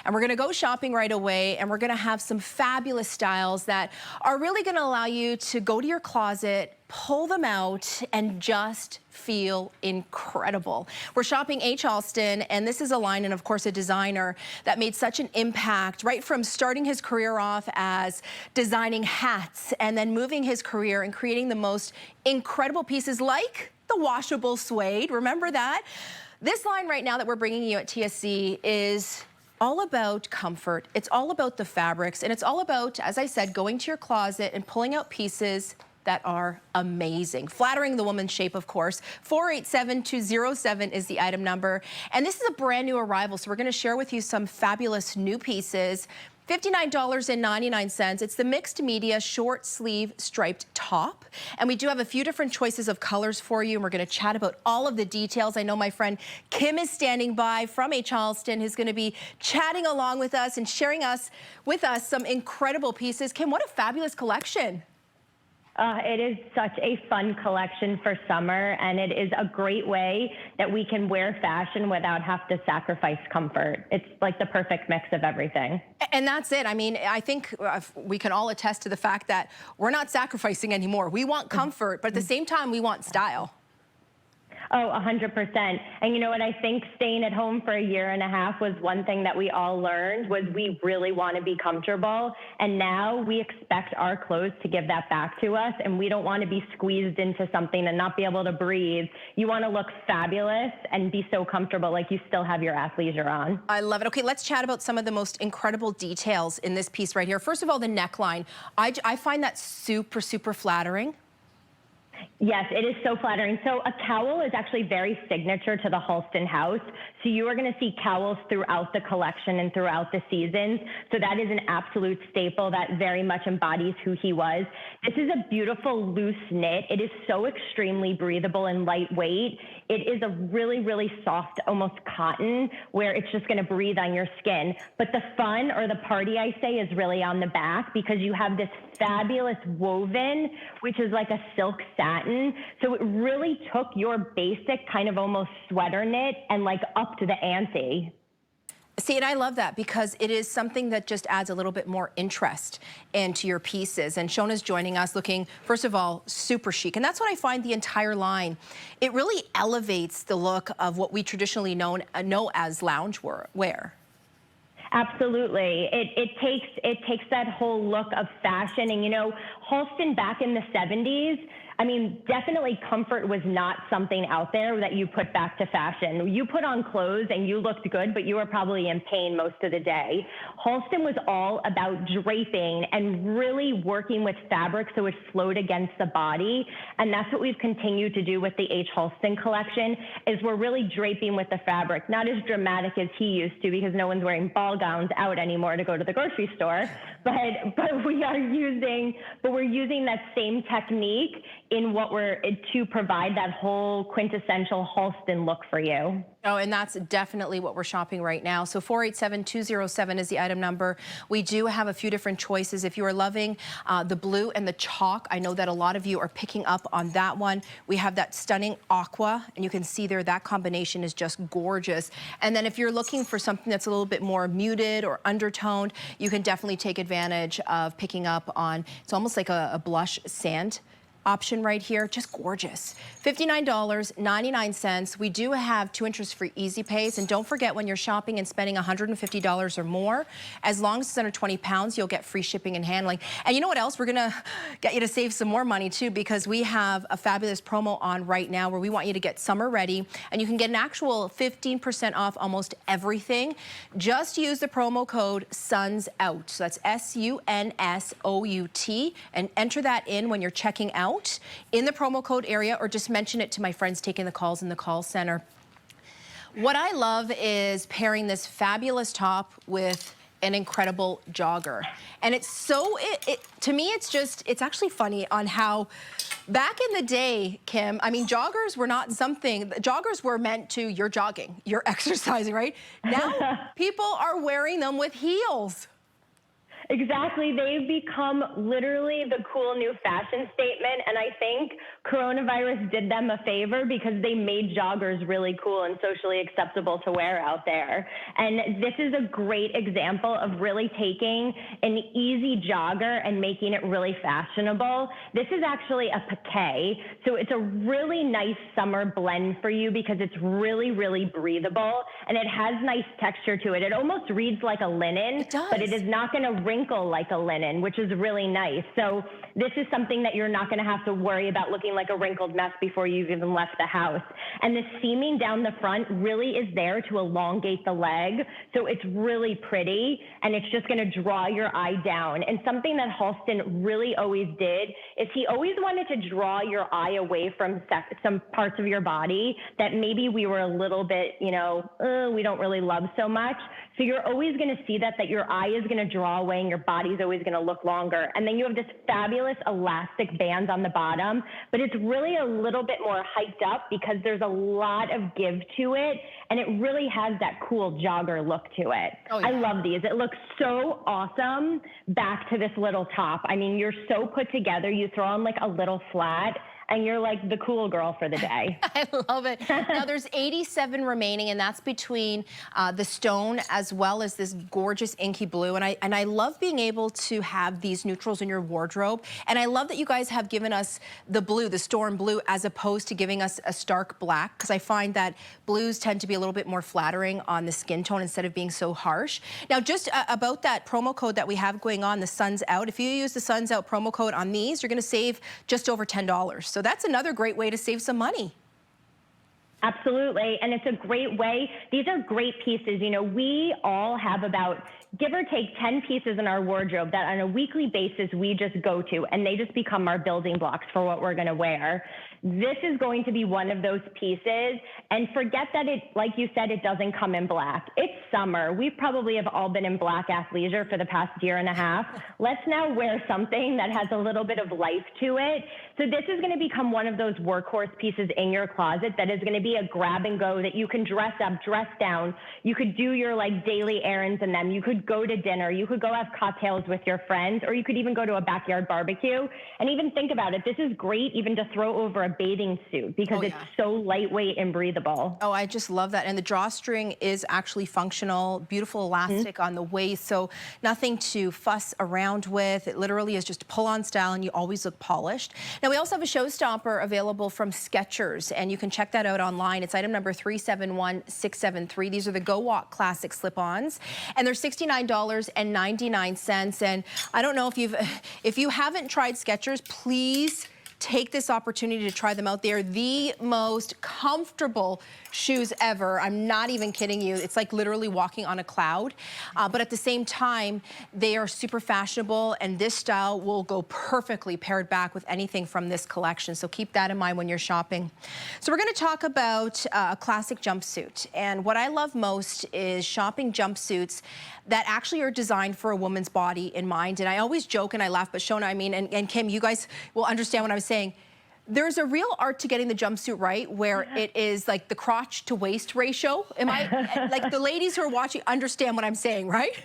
And we're gonna go shopping right away, and we're gonna have some fabulous styles that are really gonna allow you to go to your closet, pull them out, and just feel incredible. We're shopping H. Halston, and this is a line and of course a designer that made such an impact right from starting his career off as designing hats and then moving his career and creating the most incredible pieces like the washable suede. Remember that? This line right now that we're bringing you at TSC is all about comfort. It's all about the fabrics, and it's all about, as I said, going to your closet and pulling out pieces that are amazing. Flattering the woman's shape, of course. 487207 is the item number. And this is a brand new arrival, so we're gonna share with you some fabulous new pieces. $59.99. It's the mixed media short sleeve striped top. And we do have a few different choices of colors for you, and we're gonna chat about all of the details. I know my friend Kim is standing by from H. Halston, who's gonna be chatting along with us and sharing with us some incredible pieces. Kim, what a fabulous collection. It is such a fun collection for summer, and it is a great way that we can wear fashion without have to sacrifice comfort. It's like the perfect mix of everything. And that's it. I mean, I think we can all attest to the fact that we're not sacrificing anymore. We want comfort, but at the same time, we want style. Oh, 100%. And you know what? I think staying at home for a year and a half was one thing that we all learned was we really want to be comfortable. And now we expect our clothes to give that back to us. And we don't want to be squeezed into something and not be able to breathe. You want to look fabulous and be so comfortable like you still have your athleisure on. I love it. Okay, let's chat about some of the most incredible details in this piece right here. First of all, the neckline. I find that super, super flattering. Yes, it is so flattering. So a cowl is actually very signature to the Halston house. So you are going to see cowls throughout the collection and throughout the seasons. So that is an absolute staple that very much embodies who he was. This is a beautiful loose knit. It is so extremely breathable and lightweight. It is a really, really soft, almost cotton, where it's just going to breathe on your skin. But the fun or the party, I say, is really on the back because you have this fabulous woven, which is like a silk satin. So it really took your basic kind of almost sweater knit and like up to the ante. See, and I love that because it is something that just adds a little bit more interest into your pieces. And Shona's joining us looking, first of all, super chic. And that's what I find the entire line. It really elevates the look of what we traditionally know as lounge wear. Absolutely. It takes that whole look of fashion. And, you know, Halston back in the 70s, I mean, definitely comfort was not something out there that you put back to fashion. You put on clothes and you looked good, but you were probably in pain most of the day. Halston was all about draping and really working with fabric so it flowed against the body. And that's what we've continued to do with the H. Halston collection, is we're really draping with the fabric, not as dramatic as he used to because no one's wearing ball gowns out anymore to go to the grocery store. But we're using that same technique in what we're to provide that whole quintessential Halston look for you. Oh, and that's definitely what we're shopping right now. So 487207 is the item number. We do have a few different choices. If you are loving the blue and the chalk, I know that a lot of you are picking up on that one. We have that stunning aqua, and you can see there that combination is just gorgeous. And then if you're looking for something that's a little bit more muted or undertoned, you can definitely take advantage of picking up on, it's almost like a blush sand option right here, just gorgeous. $59.99. We do have 2 interest-free easy pays, and don't forget when you're shopping and spending $150 or more, as long as it's under 20 pounds, you'll get free shipping and handling. And you know what else? We're gonna get you to save some more money too, because we have a fabulous promo on right now where we want you to get summer ready, and you can get an actual 15% off almost everything. Just use the promo code SUNSOUT. So that's SUNSOUT, and enter that in when you're checking out in the promo code area, or just mention it to my friends taking the calls in the call center. What I love is pairing this fabulous top with an incredible jogger. And it's so, to me, it's actually funny on how back in the day, Kim, I mean, joggers were not something, joggers were meant to, you're jogging, you're exercising, right? Now people are wearing them with heels. Exactly. They've become literally the cool new fashion statement. And I think coronavirus did them a favor because they made joggers really cool and socially acceptable to wear out there. And this is a great example of really taking an easy jogger and making it really fashionable. This is actually a piqué. So it's a really nice summer blend for you because it's really, really breathable and it has nice texture to it. It almost reads like a linen, but it is not going to wrinkle like a linen, which is really nice. So this is something that you're not going to have to worry about looking like a wrinkled mess before you've even left the house. And the seaming down the front really is there to elongate the leg. So it's really pretty and it's just going to draw your eye down. And something that Halston really always did is he always wanted to draw your eye away from some parts of your body that maybe we were a little bit, we don't really love so much. So you're always going to see that your eye is going to draw away and your body's always going to look longer. And then you have this fabulous elastic band on the bottom, but it's really a little bit more hiked up because there's a lot of give to it. And it really has that cool jogger look to it. Oh, yeah. I love these. It looks so awesome back to this little top. I mean, you're so put together. You throw on like a little flat and you're like the cool girl for the day. I love it. Now there's 87 remaining, and that's between the stone as well as this gorgeous inky blue. And I love being able to have these neutrals in your wardrobe. And I love that you guys have given us the blue, the storm blue, as opposed to giving us a stark black, because I find that blues tend to be a little bit more flattering on the skin tone instead of being so harsh. Now, just about that promo code that we have going on, the Sun's Out, if you use the Sun's Out promo code on these, you're gonna save just over $10. So that's another great way to save some money. Absolutely. And it's a great way. These are great pieces. We all have about, give or take, 10 pieces in our wardrobe that on a weekly basis we just go to, and they just become our building blocks for what we're going to wear. This is going to be one of those pieces. And forget that it, like you said, it doesn't come in black. It's summer. We probably have all been in black athleisure for the past year and a half. Let's now wear something that has a little bit of life to it. So this is going to become one of those workhorse pieces in your closet that is going to be a grab and go that you can dress up, dress down. You could do your daily errands in them. You could go to dinner. You could go have cocktails with your friends, or you could even go to a backyard barbecue. And even think about it. This is great even to throw over a bathing suit because it's so lightweight and breathable. Oh, I just love that. And the drawstring is actually functional, beautiful elastic on the waist. So nothing to fuss around with. It literally is just pull on style and you always look polished. Now we also have a showstopper available from Skechers, and you can check that out online. It's item number 371673. These are the Go Walk Classic slip-ons, and they're $69.99. And I don't know if you haven't tried Skechers, please take this opportunity to try them out. They're the most comfortable shoes ever. I'm not even kidding you. It's like literally walking on a cloud. But at the same time, they are super fashionable, and this style will go perfectly paired back with anything from this collection. So keep that in mind when you're shopping. So we're gonna talk about a classic jumpsuit. And what I love most is shopping jumpsuits that actually are designed for a woman's body in mind. And I always joke and I laugh, but Shona, and Kim, you guys will understand what I'm saying. There's a real art to getting the jumpsuit right, where it is like the crotch to waist ratio. Am I, like the ladies who are watching understand what I'm saying, right?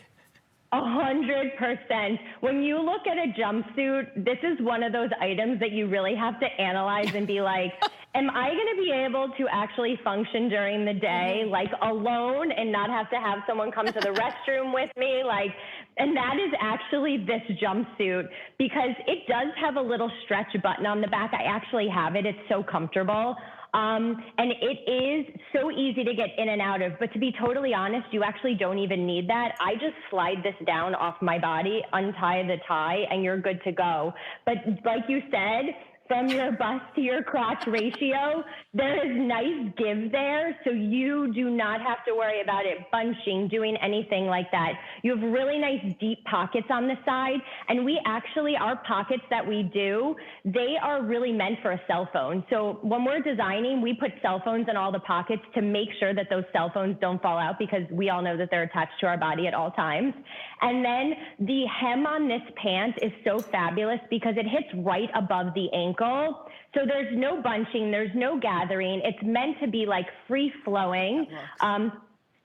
100%. When you look at a jumpsuit, this is one of those items that you really have to analyze and be like, am I going to be able to actually function during the day, like alone, and not have to have someone come to the restroom with me? And that is actually this jumpsuit, because it does have a little stretch button on the back. I actually have it. It's so comfortable. And it is so easy to get in and out of, but to be totally honest, you actually don't even need that. I just slide this down off my body, untie the tie, and you're good to go. But like you said, from your bust to your crotch ratio, there is nice give there, so you do not have to worry about it bunching, doing anything like that. You have really nice deep pockets on the side, and our pockets that we do, they are really meant for a cell phone. So when we're designing, we put cell phones in all the pockets to make sure that those cell phones don't fall out, because we all know that they're attached to our body at all times. And then the hem on this pant is so fabulous because it hits right above the ankle. So there's no bunching, there's no gathering. It's meant to be like free flowing.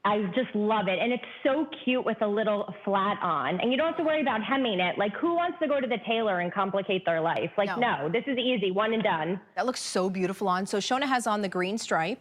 I just love it. And it's so cute with a little flat on. And you don't have to worry about hemming it. Like, who wants to go to the tailor and complicate their life? Like, no, this is easy, one and done. That looks so beautiful on. So Shona has on the green stripe.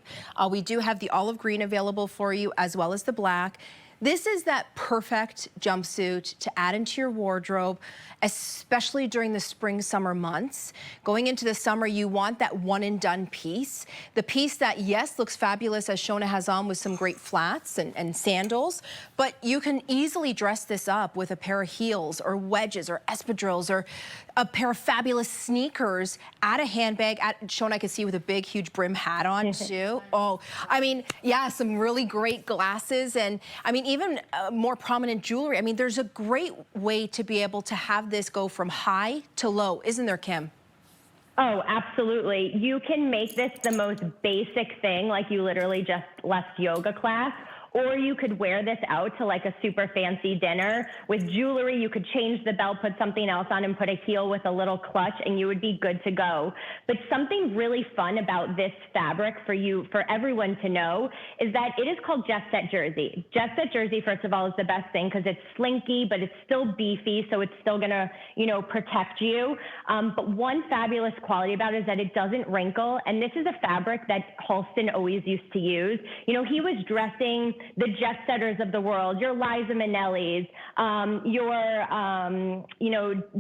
We do have the olive green available for you, as well as the black. This is that perfect jumpsuit to add into your wardrobe, especially during the spring, summer months. Going into the summer, you want that one and done piece. The piece that, yes, looks fabulous, as Shona has on, with some great flats and sandals, but you can easily dress this up with a pair of heels or wedges or espadrilles or a pair of fabulous sneakers, add a handbag. Shona, I can see with a big, huge brim hat on too. Oh, I mean, yeah, some really great glasses, and I mean, even more prominent jewelry. I mean, there's a great way to be able to have this go from high to low, isn't there, Kim? Oh, absolutely. You can make this the most basic thing, like you literally just left yoga class, or you could wear this out to like a super fancy dinner with jewelry. You could change the belt, put something else on, and put a heel with a little clutch, and you would be good to go. But something really fun about this fabric for everyone to know, is that it is called Jet Set Jersey. Jet Set Jersey, first of all, is the best thing because it's slinky, but it's still beefy, so it's still gonna, protect you. But one fabulous quality about it is that it doesn't wrinkle, and this is a fabric that Halston always used to use. He was dressing the jet setters of the world, your Liza Minnellis, your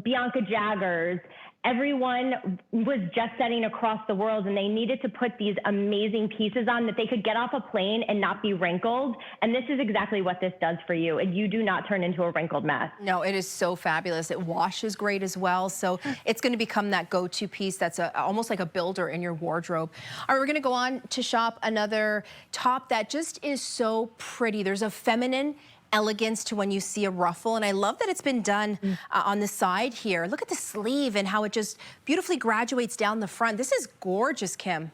Bianca Jaggers. Everyone was jet setting across the world, and they needed to put these amazing pieces on that they could get off a plane and not be wrinkled. And this is exactly what this does for you. And you do not turn into a wrinkled mess. No, it is so fabulous. It washes great as well. So it's going to become that go-to piece that's almost like a builder in your wardrobe. All right, we're going to go on to shop another top that just is so pretty. There's a feminine elegance to when you see a ruffle, and I love that it's been done on the side here. Look at the sleeve and how it just beautifully graduates down the front. This is gorgeous, Kim.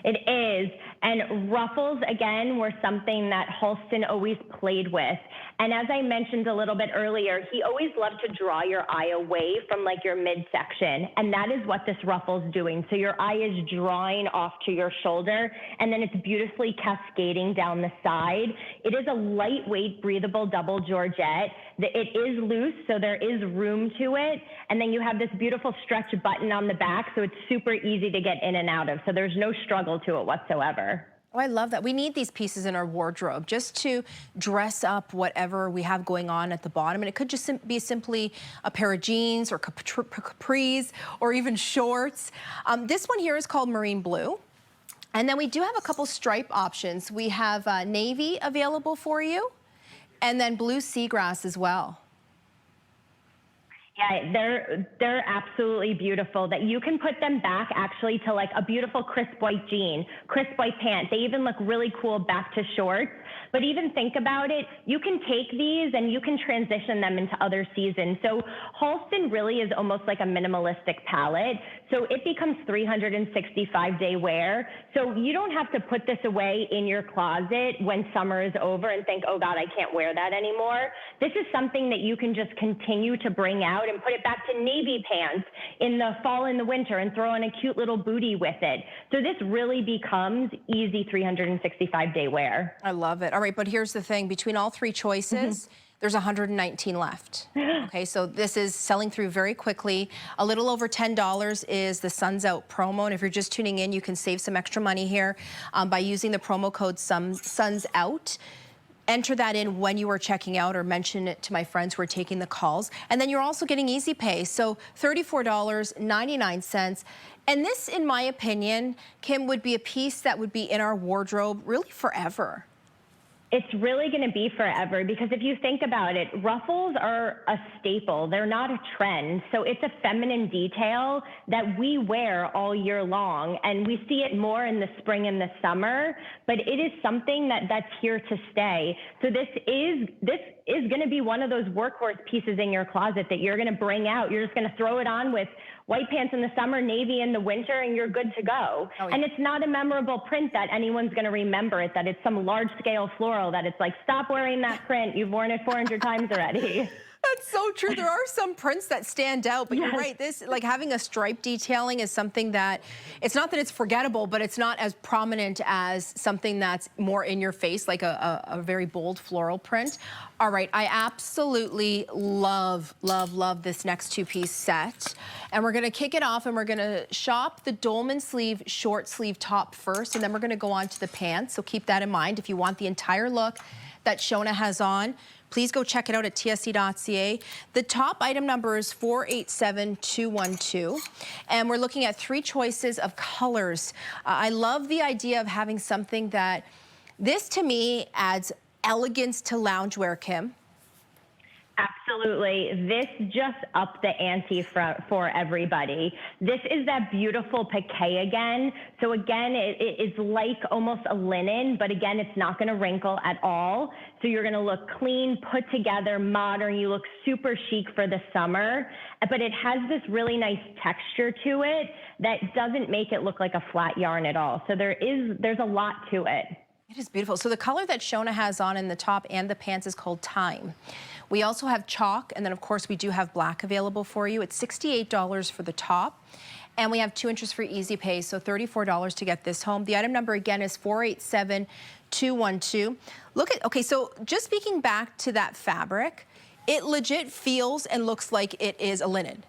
It is. And ruffles, again, were something that Halston always played with. And as I mentioned a little bit earlier, he always loved to draw your eye away from like your midsection. And that is what this ruffle's doing. So your eye is drawing off to your shoulder, and then it's beautifully cascading down the side. It is a lightweight, breathable double Georgette. It is loose, so there is room to it. And then you have this beautiful stretch button on the back, so it's super easy to get in and out of. So there's no struggle to it whatsoever. Oh, I love that. We need these pieces in our wardrobe just to dress up whatever we have going on at the bottom. And it could just be simply a pair of jeans or capris or even shorts. This one here is called Marine Blue. And then we do have a couple stripe options. We have navy available for you, and then blue seagrass as well. Yeah, they're absolutely beautiful. That you can put them back actually to like a beautiful crisp white jean, crisp white pant. They even look really cool back to shorts. But even think about it, you can take these and you can transition them into other seasons. So Halston really is almost like a minimalistic palette. So it becomes 365-day wear. So you don't have to put this away in your closet when summer is over and think, oh God, I can't wear that anymore. This is something that you can just continue to bring out and put it back to navy pants in the fall and the winter and throw in a cute little booty with it. So this really becomes easy 365-day wear. I love it. All right, but here's the thing. Between all three choices, there's 119 left. Okay, so this is selling through very quickly. A little over $10 is the Suns Out promo. And if you're just tuning in, you can save some extra money here by using the promo code Suns Out. Enter that in when you are checking out, or mention it to my friends who are taking the calls. And then you're also getting easy pay. So $34.99. And this, in my opinion, Kim, would be a piece that would be in our wardrobe really forever. It's really going to be forever, because if you think about it, ruffles are a staple. They're not a trend. So it's a feminine detail that we wear all year long, and we see it more in the spring and the summer, but it is something that's here to stay. So this is going to be one of those workhorse pieces in your closet that you're going to bring out. You're just going to throw it on with white pants in the summer, navy in the winter, and you're good to go. Oh, yeah. And it's not a memorable print that anyone's going to remember it, that it's some large scale floral, that it's like, stop wearing that print. You've worn it 400 times already. That's so true. There are some prints that stand out, but you're right. This, like having a stripe detailing is something that, it's not that it's forgettable, but it's not as prominent as something that's more in your face, like a very bold floral print. All right, I absolutely love, love, love this next two-piece set. And we're gonna kick it off and we're gonna shop the dolman sleeve, short sleeve top first, and then we're gonna go on to the pants. So keep that in mind. If you want the entire look that Shona has on, please go check it out at tsc.ca. The top item number is 487212, and we're looking at 3 choices of colors. I love the idea of having something that, this to me adds elegance to loungewear, Kim. Absolutely. This just upped the ante for everybody. This is that beautiful piqué again. So again, it is like almost a linen, but again, it's not going to wrinkle at all. So you're going to look clean, put together, modern. You look super chic for the summer, but it has this really nice texture to it that doesn't make it look like a flat yarn at all. So there's a lot to it. It is beautiful. So the color that Shona has on in the top and the pants is called Time. We also have chalk, and then of course we do have black available for you. It's $68 for the top, and we have 2 inches for easy pay, so $34 to get this home. The item number again is 487212. Look at, okay, so just speaking back to that fabric, it legit feels and looks like it is a linen.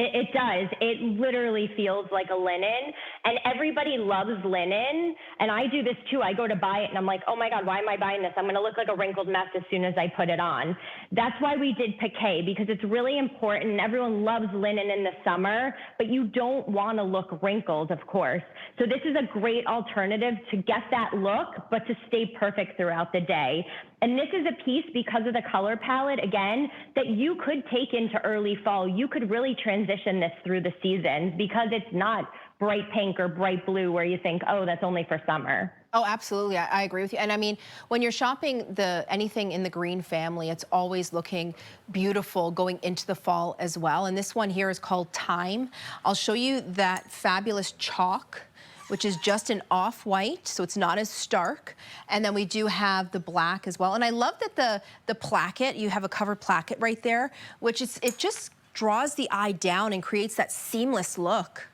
It does. It literally feels like a linen, and everybody loves linen, and I do this too. I go to buy it and I'm like, oh my God, why am I buying this? I'm going to look like a wrinkled mess as soon as I put it on. That's why we did piqué, because it's really important. Everyone loves linen in the summer, but you don't want to look wrinkled, of course. So this is a great alternative to get that look, but to stay perfect throughout the day. And this is a piece, because of the color palette, again, that you could take into early fall. You could really transition this through the seasons, because it's not bright pink or bright blue where you think, oh, that's only for summer. Oh, absolutely. I agree with you. And I mean, when you're shopping anything in the green family, it's always looking beautiful going into the fall as well. And this one here is called Time. I'll show you that fabulous chalk, which is just an off-white, so it's not as stark. And then we do have the black as well. And I love that the placket, you have a covered placket right there, which it just draws the eye down and creates that seamless look.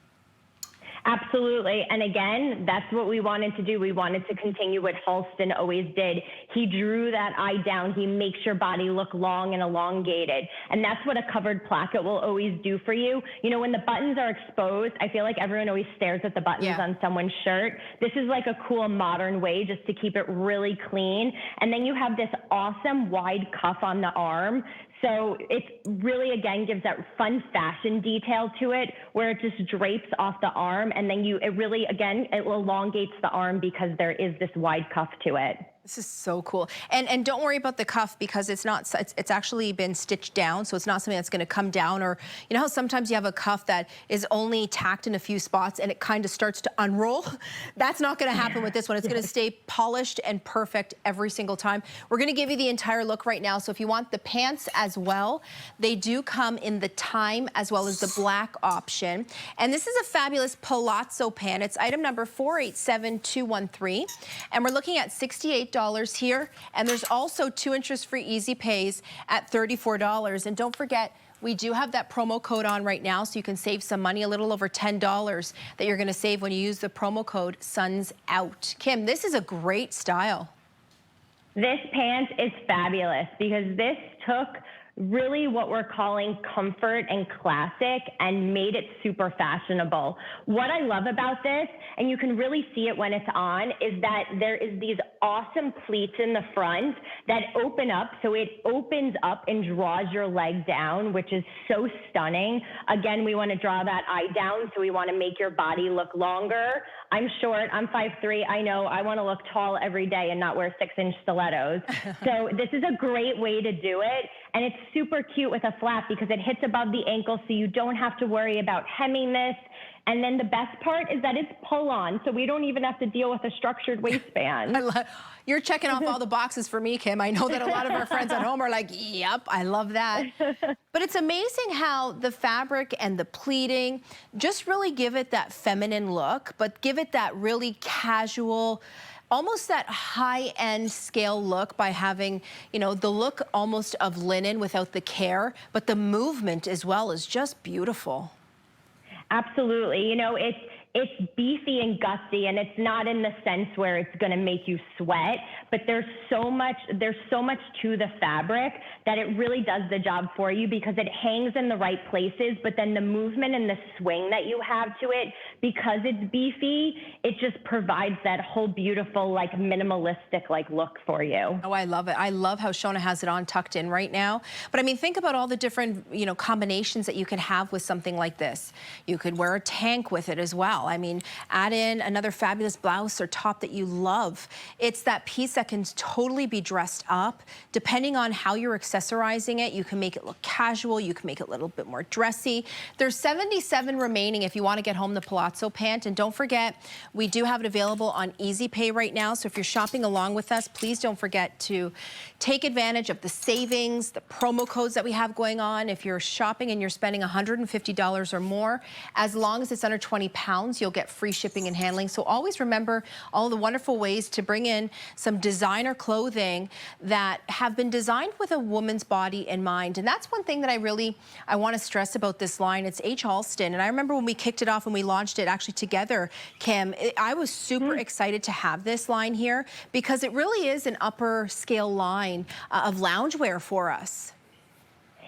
Absolutely. And again, that's what we wanted to do. We wanted to continue what Halston always did. He drew that eye down. He makes your body look long and elongated. And that's what a covered placket will always do for you. You know, when the buttons are exposed, I feel like everyone always stares at the buttons on someone's shirt. This is like a cool modern way just to keep it really clean. And then you have this awesome wide cuff on the arm. So it really, again, gives that fun fashion detail to it, where it just drapes off the arm, and then it really, again, it elongates the arm because there is this wide cuff to it. This is so cool. And don't worry about the cuff, because it's actually been stitched down, so it's not something that's gonna come down. Or you know how sometimes you have a cuff that is only tacked in a few spots and it kind of starts to unroll? That's not gonna happen with this one. It's gonna stay polished and perfect every single time. We're gonna give you the entire look right now. So if you want the pants as well, they do come in the Time as well as the black option. And this is a fabulous palazzo pant. It's item number 487213. And we're looking at $68 here, and there's also 2 inches free easy pays at $34. And don't forget, we do have that promo code on right now, so you can save some money, a little over $10 that you're going to save when you use the promo code SUNSOUT. Kim, this is a great style. This pant is fabulous, because this took really what we're calling comfort and classic and made it super fashionable. What I love about this, and you can really see it when it's on, is that there is these awesome pleats in the front that open up. So it opens up and draws your leg down, which is so stunning. Again, we want to draw that eye down, so we want to make your body look longer. I'm short, I'm 5'3". I know I want to look tall every day and not wear 6-inch stilettos. So this is a great way to do it. And it's super cute with a flap, because it hits above the ankle, so you don't have to worry about hemming this. And then the best part is that it's pull-on, so we don't even have to deal with a structured waistband. You're checking off all the boxes for me, Kim. I know that a lot of our friends at home are like, yep, I love that. But it's amazing how the fabric and the pleating just really give it that feminine look, but give it that really casual, almost that high-end scale look by having, you know, the look almost of linen without the care, but the movement as well is just beautiful. Absolutely. You know, it's beefy and gusty, and it's not in the sense where it's going to make you sweat, but there's so much to the fabric that it really does the job for you, because it hangs in the right places, but then the movement and the swing that you have to it, because it's beefy, it just provides that whole beautiful, like, minimalistic like look for you. Oh, I love it. I love how Shona has it on tucked in right now. But I mean, think about all the different, you know, combinations that you could have with something like this. You could wear a tank with it as well. I mean, add in another fabulous blouse or top that you love. It's that piece that can totally be dressed up. Depending on how you're accessorizing it, you can make it look casual, you can make it a little bit more dressy. There's 77 remaining if you want to get home the palazzo pant. And don't forget, we do have it available on Easy Pay right now. So if you're shopping along with us, please don't forget to take advantage of the savings, the promo codes that we have going on. If you're shopping and you're spending $150 or more, as long as it's under 20 pounds, you'll get free shipping and handling. So always remember all the wonderful ways to bring in some designer clothing that have been designed with a woman's body in mind. And that's one thing that I want to stress about this line. It's H. Halston. And I remember when we kicked it off and we launched it actually together, Kim, I was super excited to have this line here, because it really is an upper scale line of loungewear for us.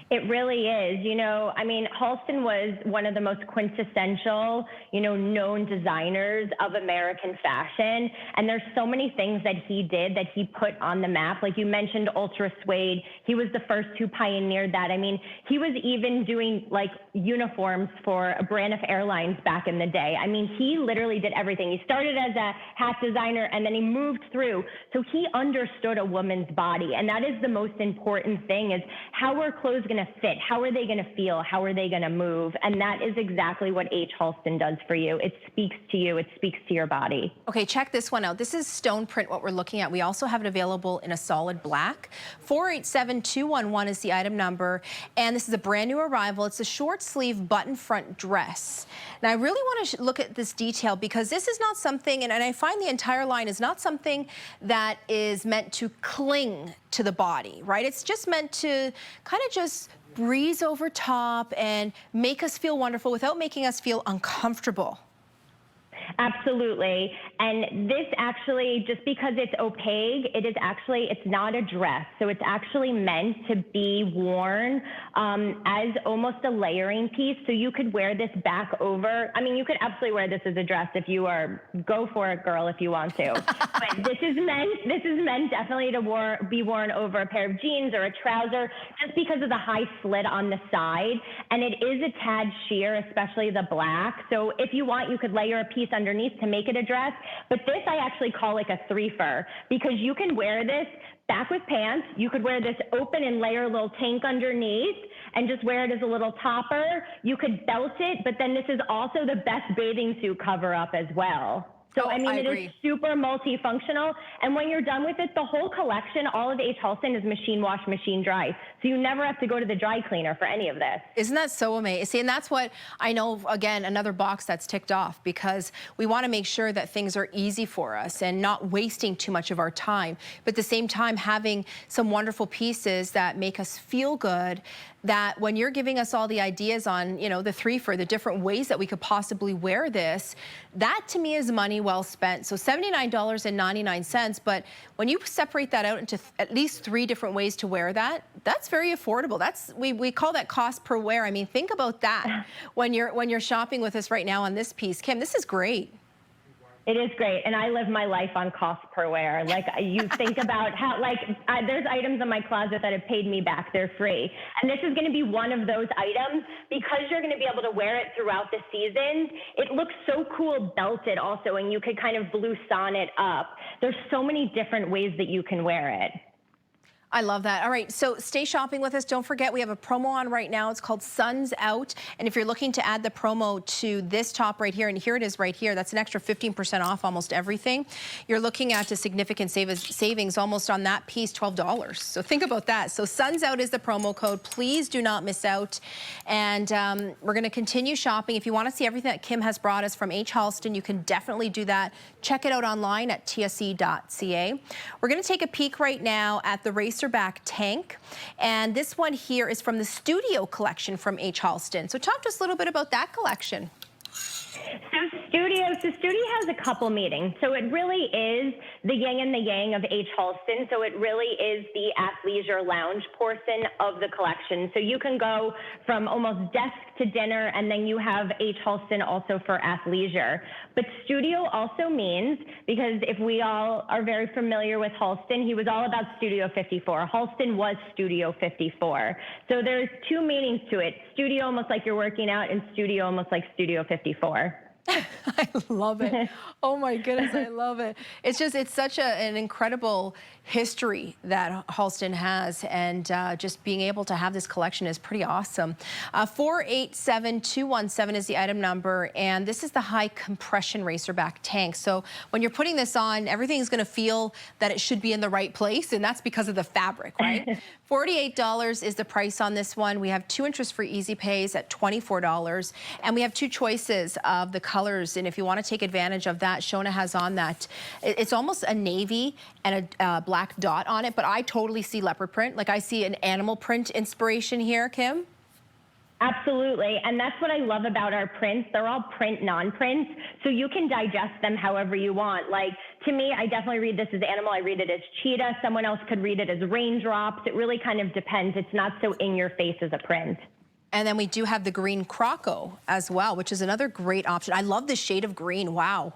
It really is. You know, I mean, Halston was one of the most quintessential, you know, known designers of American fashion. And there's so many things that he did that he put on the map. Like you mentioned, ultra suede. He was the first who pioneered that. I mean, he was even doing like uniforms for Braniff Airlines back in the day. I mean, he literally did everything. He started as a hat designer and then he moved through. So he understood a woman's body. And that is the most important thing, is how are clothes going to fit? How are they going to feel? How are they going to move? And that is exactly what H. Halston does for you. It speaks to you. It speaks to your body. Okay, check this one out. This is stone print, what we're looking at. We also have it available in a solid black. 487211 is the item number. And this is a brand new arrival. It's a short sleeve button front dress. Now, I really want to look at this detail, because this is not something, and I find the entire line is not something that is meant to cling to the body, right? It's just meant to kind of just breeze over top and make us feel wonderful without making us feel uncomfortable. Absolutely. And this actually, just because it's opaque, it's not a dress. So it's actually meant to be worn as almost a layering piece. So you could wear this back over. I mean, you could absolutely wear this as a dress if you are, go for it, girl, if you want to. But this is meant definitely to be worn over a pair of jeans or a trouser, just because of the high slit on the side. And it is a tad sheer, especially the black. So if you want, you could layer a piece underneath to make it a dress. But this I actually call like a three-fer, because you can wear this back with pants. You could wear this open and layer a little tank underneath and just wear it as a little topper. You could belt it, but then this is also the best bathing suit cover up as well. So, I mean, it is super multifunctional. And when you're done with it, the whole collection, all of H. Halston, is machine wash, machine dry. So you never have to go to the dry cleaner for any of this. Isn't that so amazing? See, and that's what I know, again, another box that's ticked off, because we want to make sure that things are easy for us and not wasting too much of our time. But at the same time, having some wonderful pieces that make us feel good, that when you're giving us all the ideas on, you know, the three-fer, the different ways that we could possibly wear this, that to me is money well spent. So $79.99, but when you separate that out into at least 3 different ways to wear that, that's very affordable. That's, we call that cost per wear. I mean, think about that when you're shopping with us right now on this piece. Kim, this is great. It is great, and I live my life on cost per wear. Like, you think about how, like, there's items in my closet that have paid me back. They're free. And this is going to be one of those items, because you're going to be able to wear it throughout the seasons. It looks so cool belted also, and you could kind of bluson it up. There's so many different ways that you can wear it. I love that. All right, so stay shopping with us. Don't forget, we have a promo on right now. It's called Sun's Out. And if you're looking to add the promo to this top right here, and here it is right here, that's an extra 15% off almost everything. You're looking at a significant savings almost on that piece, $12. So think about that. So Sun's Out is the promo code. Please do not miss out. And we're going to continue shopping. If you want to see everything that Kim has brought us from H. Halston, you can definitely do that. Check it out online at tsc.ca. We're going to take a peek right now at the Racerback tank. And this one here is from the Studio collection from H. Halston. So talk to us a little bit about that collection. So Studio has a couple meetings. So it really is the yin and the yang of H. Halston. So it really is the athleisure lounge portion of the collection. So you can go from almost desk to dinner, and then you have H. Halston also for athleisure. But Studio also means, because if we all are very familiar with Halston, he was all about Studio 54. Halston was Studio 54. So there's two meanings to it. Studio almost like you're working out, and Studio almost like Studio 54. I love it. Oh my goodness, I love it. It's just, it's such an incredible history that Halston has, and just being able to have this collection is pretty awesome. 487217 is the item number, and this is the high compression Racerback tank. So when you're putting this on, everything's gonna feel that it should be in the right place, and that's because of the fabric, right? $48 is the price on this one. We have 2 interest-free easy pays at $24, and we have 2 choices of the colors, and if you want to take advantage of that, Shona has on that. It's almost a navy and a black dot on it, but I totally see leopard print. Like, I see an animal print inspiration here, Kim. Absolutely, and that's what I love about our prints. They're all print, non-print, so you can digest them however you want. Like, to me, I definitely read this as animal. I read it as cheetah. Someone else could read it as raindrops. It really kind of depends. It's not so in your face as a print. And then we do have the green croco as well, which is another great option. I love this shade of green. Wow.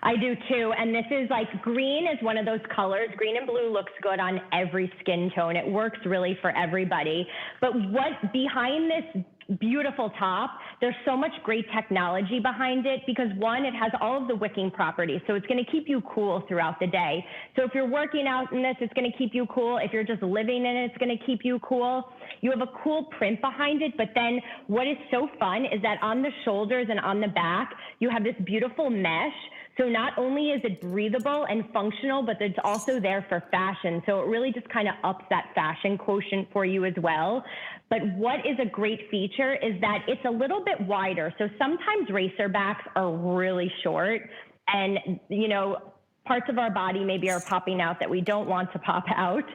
I do too, and this is like, green is one of those colors. Green and blue looks good on every skin tone. It works really for everybody. But what behind this beautiful top, there's so much great technology behind it, because one, it has all of the wicking properties, so it's going to keep you cool throughout the day. So if you're working out in this, it's going to keep you cool. If you're just living in it, it's going to keep you cool. You have a cool print behind it, but then what is so fun is that on the shoulders and on the back, you have this beautiful mesh. So not only is it breathable and functional, but it's also there for fashion. So it really just kind of ups that fashion quotient for you as well. But what is a great feature is that it's a little bit wider. So sometimes Racerbacks are really short, and, you know, parts of our body maybe are popping out that we don't want to pop out.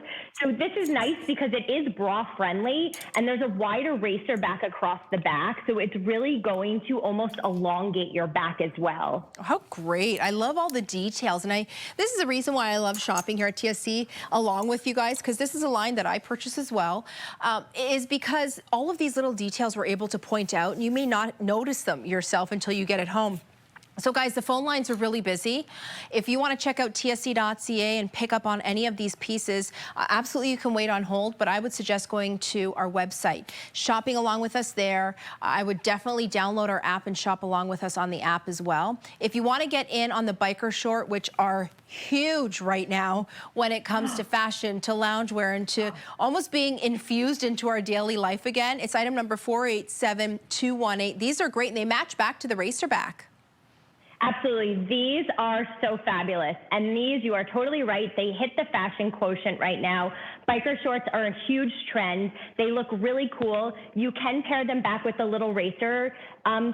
So this is nice because it is bra friendly, and there's a wider Racerback across the back. So it's really going to almost elongate your back as well. How great. I love all the details. And this is the reason why I love shopping here at TSC along with you guys, because this is a line that I purchase as well, is because all of these little details we're able to point out, and you may not notice them yourself until you get it home. So guys, the phone lines are really busy. If you want to check out tsc.ca and pick up on any of these pieces, absolutely you can wait on hold, but I would suggest going to our website, shopping along with us there. I would definitely download our app and shop along with us on the app as well. If you want to get in on the biker short, which are huge right now when it comes to fashion, to loungewear, and to almost being infused into our daily life again, it's item number 487218. These are great, and they match back to the Racerback. Absolutely. These are so fabulous. And these, you are totally right, they hit the fashion quotient right now. Biker shorts are a huge trend. They look really cool. You can pair them back with a little racer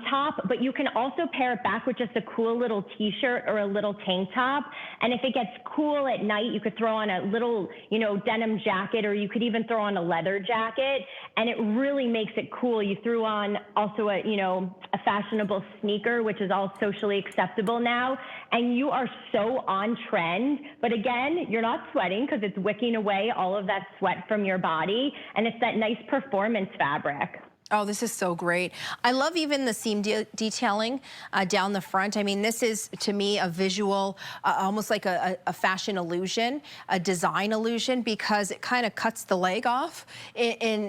top, but you can also pair it back with just a cool little t-shirt or a little tank top. And if it gets cool at night, you could throw on a little, you know, denim jacket, or you could even throw on a leather jacket, and it really makes it cool. You threw on also a, you know, a fashionable sneaker, which is all socially acceptable now, and you are so on trend. But again, you're not sweating because it's wicking away all of that sweat from your body, and it's that nice performance fabric. Oh, this is so great. I love even the seam detailing down the front. I mean, this is, to me, a visual, almost like a fashion illusion, a design illusion, because it kind of cuts the leg off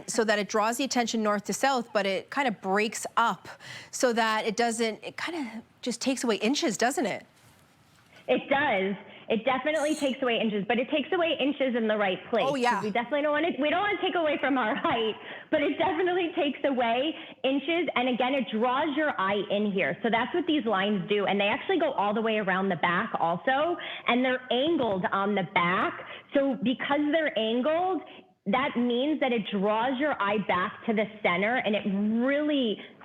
so that it draws the attention north to south, but it kind of breaks up so that it doesn't, it kind of just takes away inches, doesn't it? It does. it definitely takes away inches, but it takes away inches in the right place. Oh yeah. We definitely we don't want to take away from our height, but it definitely takes away inches. And again, it draws your eye in here. So that's what these lines do. And they actually go all the way around the back also, and they're angled on the back. So because they're angled, that means that it draws your eye back to the center, and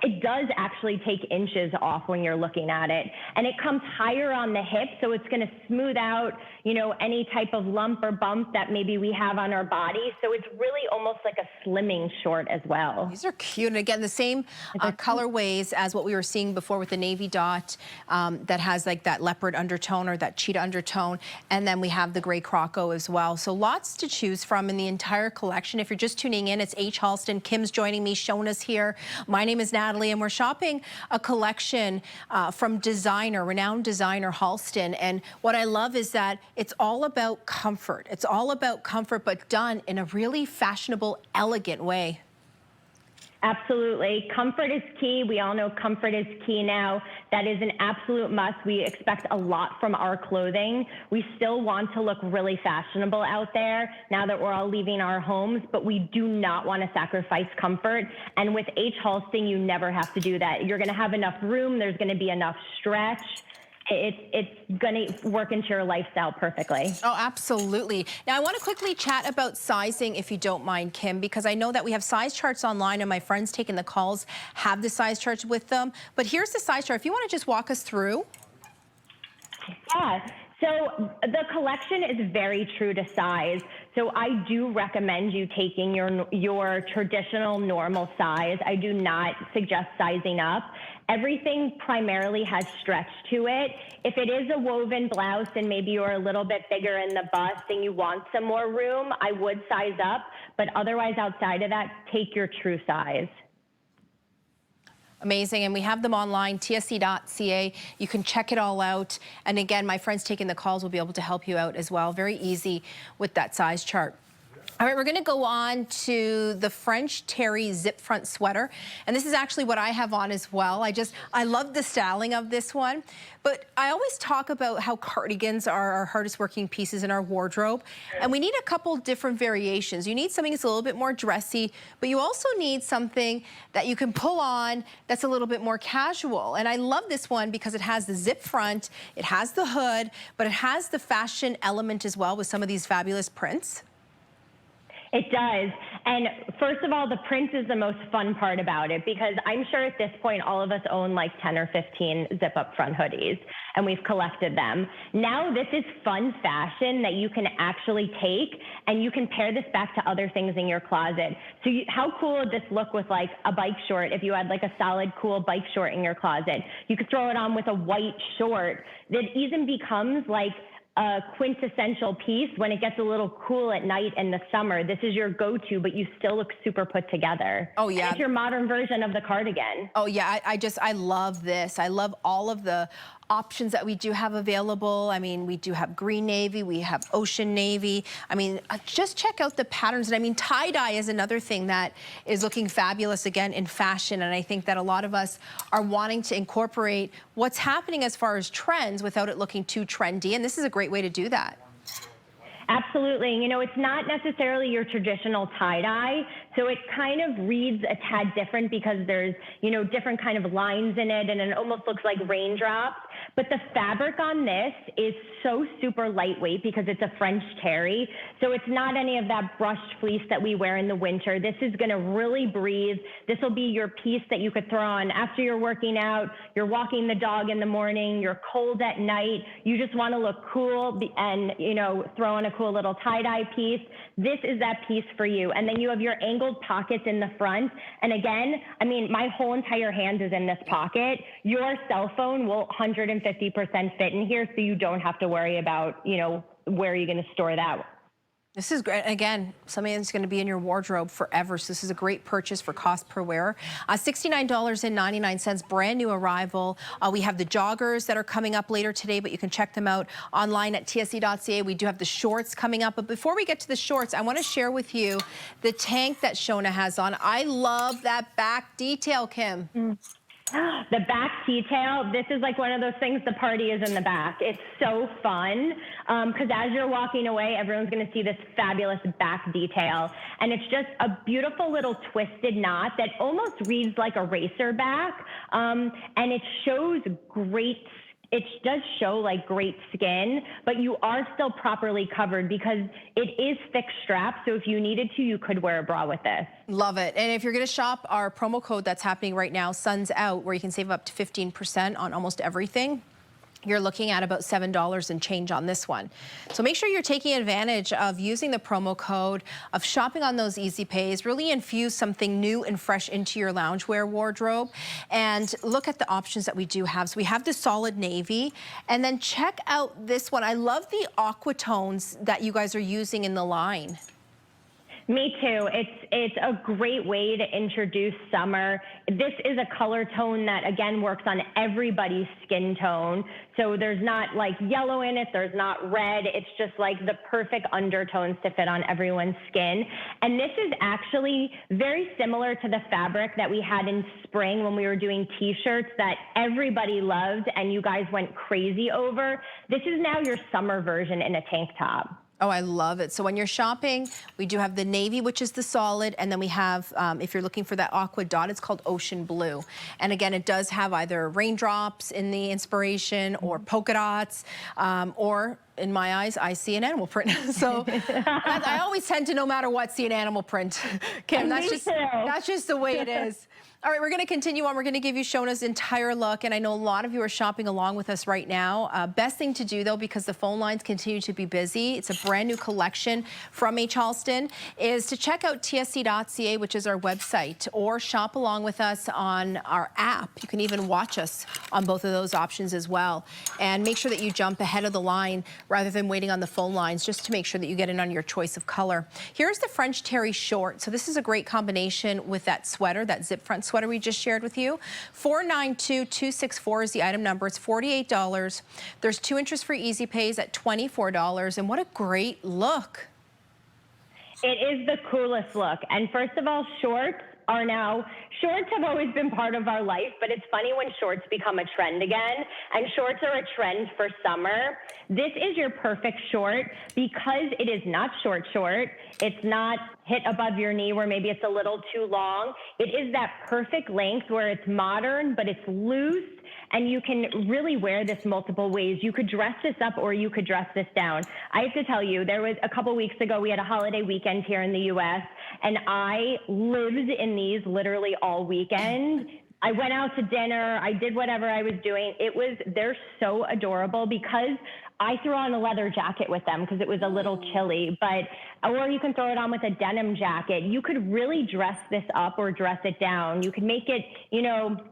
it does actually take inches off when you're looking at it. And it comes higher on the hip, so it's going to smooth out, any type of lump or bump that maybe we have on our body. So it's really almost like a slimming short as well. These are cute. And again, the same colorways as what we were seeing before with the navy dot that has like that leopard undertone or that cheetah undertone. And then we have the gray croco as well. So lots to choose from in the entire collection. If you're just tuning in, it's H. Halston. Kim's joining me, Shona's here. My name is Natalie, and we're shopping a collection from renowned designer Halston. And what I love is that it's all about comfort. It's all about comfort, but done in a really fashionable, elegant way. Absolutely. Comfort is key. We all know comfort is key now. That is an absolute must. We expect a lot from our clothing. We still want to look really fashionable out there now that we're all leaving our homes, but we do not want to sacrifice comfort. And with H. Halston, you never have to do that. You're going to have enough room. There's going to be enough stretch. It's going to work into your lifestyle perfectly. Oh, absolutely. Now, I want to quickly chat about sizing, if you don't mind, Kim, because I know that we have size charts online, and my friends taking the calls have the size charts with them. But here's the size chart. If you want to just walk us through. Yeah. So the collection is very true to size. So I do recommend you taking your traditional normal size. I do not suggest sizing up. Everything primarily has stretch to it. If it is a woven blouse and maybe you're a little bit bigger in the bust and you want some more room, I would size up. But otherwise, outside of that, take your true size. Amazing. And we have them online, tsc.ca. You can check it all out. And again, my friends taking the calls will be able to help you out as well. Very easy with that size chart. All right, we're going to go on to the French terry zip front sweater. And this is actually what I have on as well. I love the styling of this one. But I always talk about how cardigans are our hardest working pieces in our wardrobe. And we need a couple different variations. You need something that's a little bit more dressy, but you also need something that you can pull on that's a little bit more casual. And I love this one because it has the zip front, it has the hood, but it has the fashion element as well with some of these fabulous prints. It does. And first of all, the print is the most fun part about it, because I'm sure at this point, all of us own like 10 or 15 zip up front hoodies, and we've collected them. Now this is fun fashion that you can actually take, and you can pair this back to other things in your closet. So how cool would this look with like a bike short? If you had like a solid, cool bike short in your closet, you could throw it on with a white short that even becomes like a quintessential piece when it gets a little cool at night in the summer. This is your go-to, but you still look super put together. Oh yeah. And it's your modern version of the cardigan. Oh yeah, I love this. I love all of the options that we do have available. I mean, we do have green navy, we have ocean navy. I mean, just check out the patterns. And I mean, tie-dye is another thing that is looking fabulous again in fashion. And I think that a lot of us are wanting to incorporate what's happening as far as trends without it looking too trendy. And this is a great way to do that. Absolutely. You know, it's not necessarily your traditional tie-dye, so it kind of reads a tad different because there's, different kind of lines in it, and it almost looks like raindrops. But the fabric on this is so super lightweight because it's a French terry, so it's not any of that brushed fleece that we wear in the winter. This is going to really breathe. This will be your piece that you could throw on after you're working out, you're walking the dog in the morning, you're cold at night, you just want to look cool and, throw on a cool little tie-dye piece. This is that piece for you. And then you have your angled pockets in the front. And again, I mean, my whole entire hand is in this pocket. Your cell phone will 150% fit in here, so you don't have to worry about, where are you going to store that. This is great. Again, something that's going to be in your wardrobe forever. So this is a great purchase for cost per wear. $69.99, brand new arrival. We have the joggers that are coming up later today, but you can check them out online at tsc.ca. We do have the shorts coming up. But before we get to the shorts, I want to share with you the tank that Shona has on. I love that back detail, Kim. The back detail, this is like one of those things, the party is in the back. It's so fun because as you're walking away, everyone's going to see this fabulous back detail. And it's just a beautiful little twisted knot that almost reads like a racer back. And it shows great, it does show like great skin, but you are still properly covered because it is thick strap. So if you needed to, you could wear a bra with this. Love it. And if you're going to shop our promo code that's happening right now, Sun's Out, where you can save up to 15% on almost everything, you're looking at about $7 and change on this one. So make sure you're taking advantage of using the promo code, of shopping on those easy pays, really infuse something new and fresh into your loungewear wardrobe, and look at the options that we do have. So we have the solid navy, and then check out this one. I love the aqua tones that you guys are using in the line. Me too. It's a great way to introduce summer. This is a color tone that, again, works on everybody's skin tone. So there's not like yellow in it. There's not red. It's just like the perfect undertones to fit on everyone's skin. And this is actually very similar to the fabric that we had in spring when we were doing t-shirts that everybody loved and you guys went crazy over. This is now your summer version in a tank top. Oh, I love it. So when you're shopping, we do have the navy, which is the solid, and then we have, if you're looking for that aqua dot, it's called ocean blue. And again, it does have either raindrops in the inspiration or polka dots, or in my eyes, I see an animal print. So I always tend to, no matter what, see an animal print. Kim, that's just the way it is. All right, we're going to continue on. We're going to give you Shona's entire look, and I know a lot of you are shopping along with us right now. Best thing to do, though, because the phone lines continue to be busy, it's a brand new collection from H. Halston, is to check out tsc.ca, which is our website, or shop along with us on our app. You can even watch us on both of those options as well. And make sure that you jump ahead of the line rather than waiting on the phone lines, just to make sure that you get in on your choice of color. Here's the French terry short. So this is a great combination with that sweater, that zip front sweater we just shared with you. 492264 is the item number. It's $48. There's 2 interest-free easy pays at $24. And what a great look. It is the coolest look. And first of all, shorts have always been part of our life, but it's funny when shorts become a trend again, and shorts are a trend for summer. This is your perfect short because it is not short. It's not hit above your knee where maybe it's a little too long. It is that perfect length where it's modern, but it's loose, and you can really wear this multiple ways. You could dress this up or you could dress this down. I have to tell you, there was a couple weeks ago, we had a holiday weekend here in the U.S., and I lived in these literally all weekend. I went out to dinner. I did whatever I was doing. They're so adorable because I threw on a leather jacket with them because it was a little chilly, or you can throw it on with a denim jacket. You could really dress this up or dress it down. You could make it,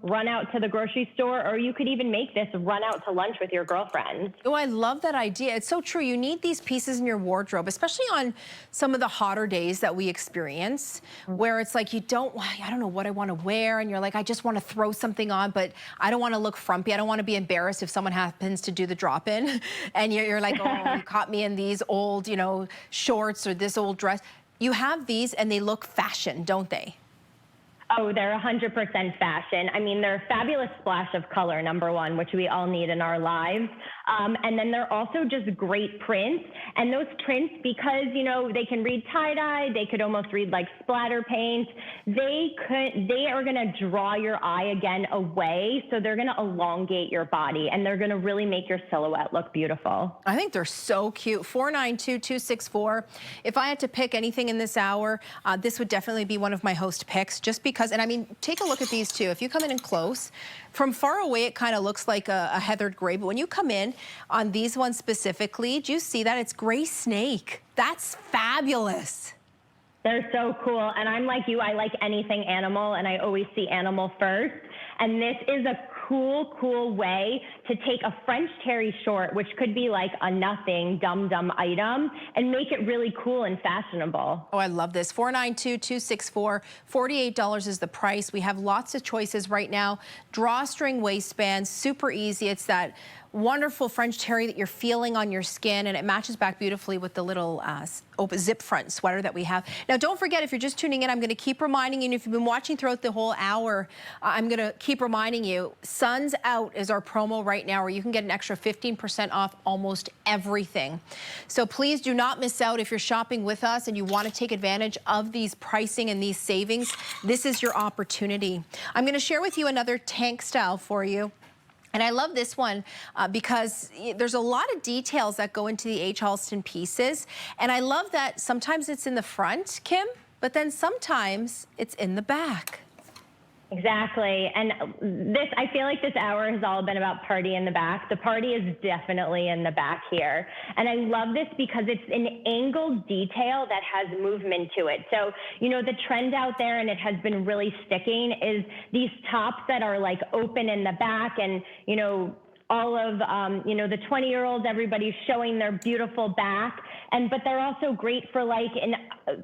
run out to the grocery store, or you could even make this run out to lunch with your girlfriends. Oh, I love that idea. It's so true. You need these pieces in your wardrobe, especially on some of the hotter days that we experience, where it's like I don't know what I want to wear, and you're like, I just want to throw something on, but I don't want to look frumpy. I don't want to be embarrassed if someone happens to do the drop-in. And you're like, oh, you caught me in these old, shorts or this old dress. You have these and they look fashion, don't they? Oh, they're 100% fashion. I mean, they're a fabulous splash of color, number one, which we all need in our lives. And then they're also just great prints. And those prints, because, they can read tie-dye, they could almost read like splatter paint. They are going to draw your eye again away. So they're going to elongate your body, and they're going to really make your silhouette look beautiful. I think they're so cute. 492264. If I had to pick anything in this hour, this would definitely be one of my host picks, just because, and I mean, take a look at these too. If you come in close, from far away, it kind of looks like a heathered gray, but when you come in on these ones specifically, do you see that? It's gray snake. That's fabulous. They're so cool. And I'm like you, I like anything animal, and I always see animal first. And this is a cool way to take a French terry short, which could be like a nothing, dumb item, and make it really cool and fashionable. Oh, I love this. 492-264. $48 is the price. We have lots of choices right now. Drawstring waistbands, super easy. It's that wonderful French terry that you're feeling on your skin, and it matches back beautifully with the little open zip front sweater that we have. Now, don't forget, if you're just tuning in, I'm going to keep reminding you, and if you've been watching throughout the whole hour, I'm going to keep reminding you, Suns Out is our promo right now, where you can get an extra 15% off almost everything. So please do not miss out. If you're shopping with us and you want to take advantage of these pricing and these savings, this is your opportunity. I'm going to share with you another tank style for you. And I love this one because there's a lot of details that go into the H. Halston pieces. And I love that sometimes it's in the front, Kim, but then sometimes it's in the back. Exactly. And I feel like this hour has all been about party in the back. The party is definitely in the back here. And I love this because it's an angled detail that has movement to it. So, you know, the trend out there, and it has been really sticking, is these tops that are like open in the back, and, you know, all of, you know, the 20-year-olds, everybody's showing their beautiful back. But they're also great for like in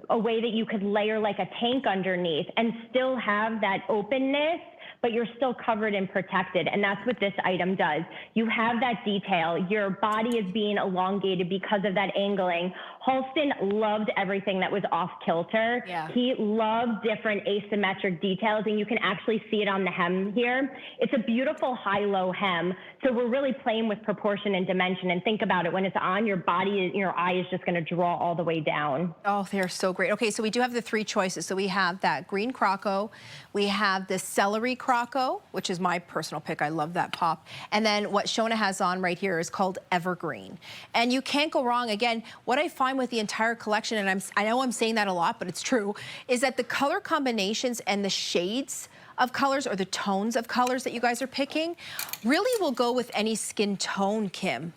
a way that you could layer like a tank underneath and still have that openness, but you're still covered and protected. And that's what this item does. You have that detail. Your body is being elongated because of that angling. Halston loved everything that was off kilter. Yeah. He loved different asymmetric details, and you can actually see it on the hem here. It's a beautiful high-low hem. So we're really playing with proportion and dimension. And think about it, when it's on, your body, your eye is just gonna draw all the way down. Oh, they're so great. Okay, so we do have the three choices. So we have that green croco, we have the celery croco, which is my personal pick. I love that pop. And then what Shona has on right here is called evergreen. And you can't go wrong. Again, what I find with the entire collection, and I know I'm saying that a lot, but it's true, is that the color combinations and the shades of colors, or the tones of colors that you guys are picking, really will go with any skin tone, Kim.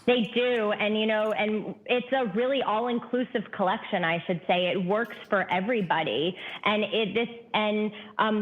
They do, and you know, and it's a really all-inclusive collection, I should say. It works for everybody, and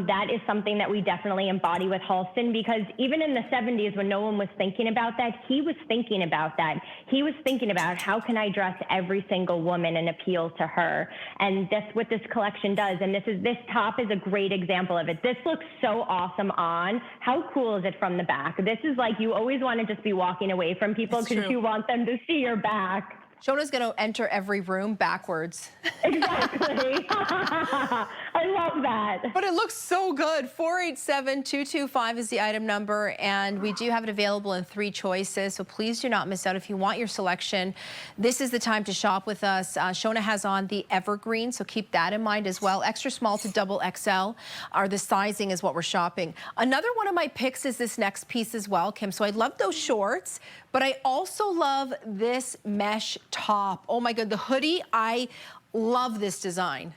that is something that we definitely embody with Halston, because even in the 70s, when no one was thinking about that, he was thinking about that. He was thinking about, how can I dress every single woman and appeal to her? And that's what this collection does. And this top is a great example of it. This looks so awesome on. How cool is it from the back? This is like, you always want to just be walking away from people because you want them to see your back. Shona's going to enter every room backwards. Exactly. I love that. But it looks so good. 487-225 is the item number, and we do have it available in three choices, so please do not miss out. If you want your selection, this is the time to shop with us. Shona has on the evergreen, so keep that in mind as well. Extra small to double XL are the sizing is what we're shopping. Another one of my picks is this next piece as well, Kim. So I love those shorts, but I also love this mesh top. Oh my God, the hoodie, I love this design.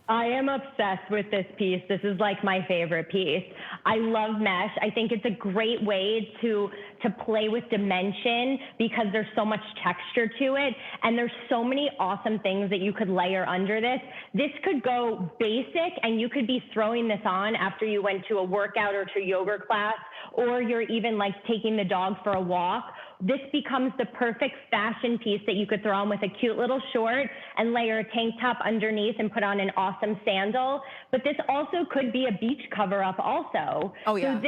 I am obsessed with this piece. This is like my favorite piece. I love mesh. I think it's a great way to play with dimension because there's so much texture to it, and there's so many awesome things that you could layer under this. This could go basic, and you could be throwing this on after you went to a workout or to a yoga class, or you're even like taking the dog for a walk. This becomes the perfect fashion piece that you could throw on with a cute little short and layer a tank top underneath and put on an awesome sandal. But this also could be a beach cover up also. Oh yeah.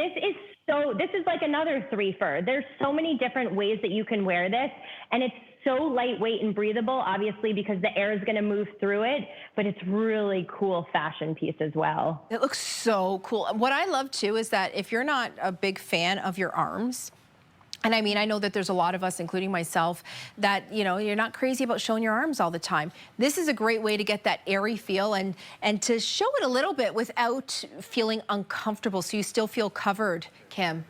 So this is like another three-fer. There's so many different ways that you can wear this, and it's so lightweight and breathable, obviously, because the air is going to move through it, but it's really cool fashion piece as well. It looks so cool. What I love too is that if you're not a big fan of your arms, and I mean, I know that there's a lot of us, including myself, that, you know, you're not crazy about showing your arms all the time. This is a great way to get that airy feel and to show it a little bit without feeling uncomfortable, so you still feel covered, Kim.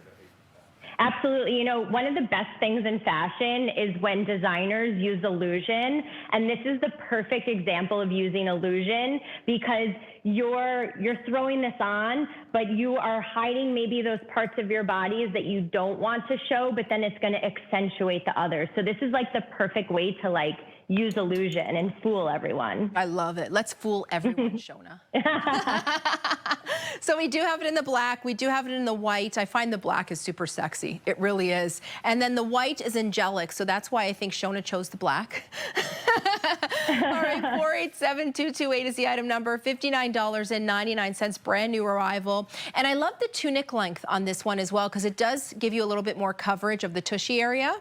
Absolutely. You know, one of the best things in fashion is when designers use illusion. And this is the perfect example of using illusion, because you're throwing this on, but you are hiding maybe those parts of your bodies that you don't want to show, but then it's going to accentuate the others. So this is like the perfect way to like use illusion and fool everyone. I love it. Let's fool everyone, Shona. So we do have it in the black. We do have it in the white. I find the black is super sexy. It really is. And then the white is angelic. So that's why I think Shona chose the black. All right, 487-228 is the item number. $59.99, brand new arrival. And I love the tunic length on this one as well, because it does give you a little bit more coverage of the tushy area.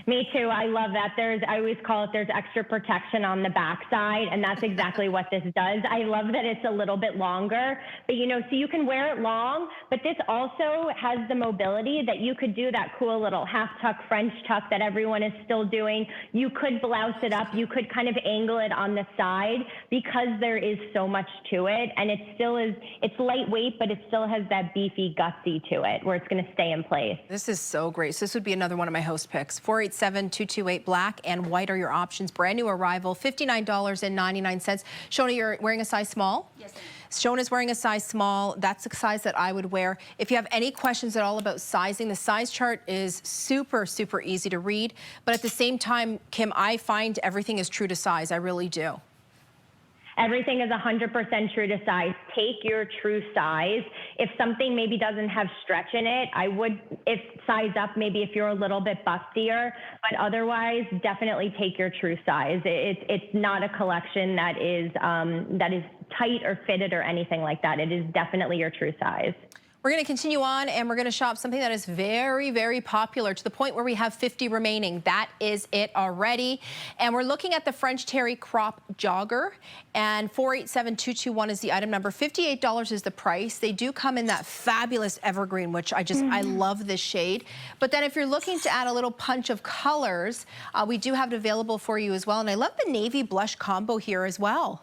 Me too. I love that. I always call it, there's extra protection on the backside, and that's exactly what this does. I love that it's a little bit longer, but so you can wear it long, but this also has the mobility that you could do that cool little half tuck, French tuck that everyone is still doing. You could blouse it up. You could kind of angle it on the side, because there is so much to it, and it's lightweight, but it still has that beefy gutsy to it where it's going to stay in place. This is so great. So this would be another one of my host picks. 487-228, black and white are your options. Brand new arrival, $59.99. Shona, you're wearing a size small? Yes, I am. Shona's wearing a size small. That's the size that I would wear. If you have any questions at all about sizing, the size chart is super, super easy to read. But at the same time, Kim, I find everything is true to size. I really do. Everything is 100% true to size. Take your true size. If something maybe doesn't have stretch in it, I would size up maybe if you're a little bit bustier, but otherwise definitely take your true size. It's not a collection that is tight or fitted or anything like that. It is definitely your true size. We're going to continue on, and we're going to shop something that is very, very popular to the point where we have 50 remaining. That is it already. And we're looking at the French Terry crop jogger, and 487-221 is the item number. $58 is the price. They do come in that fabulous evergreen, which I love this shade. But then if you're looking to add a little punch of colors, we do have it available for you as well. And I love the navy blush combo here as well.